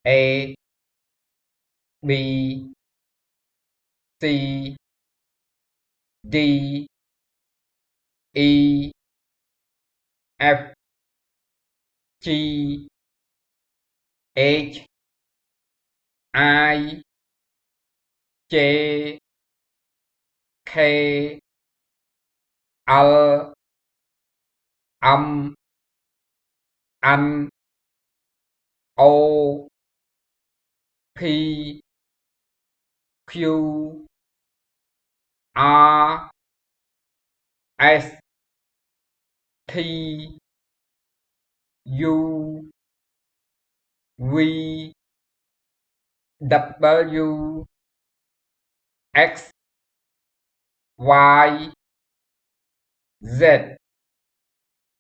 A B C D E F G H I J K L M N O P Q R S T U V W X Y Z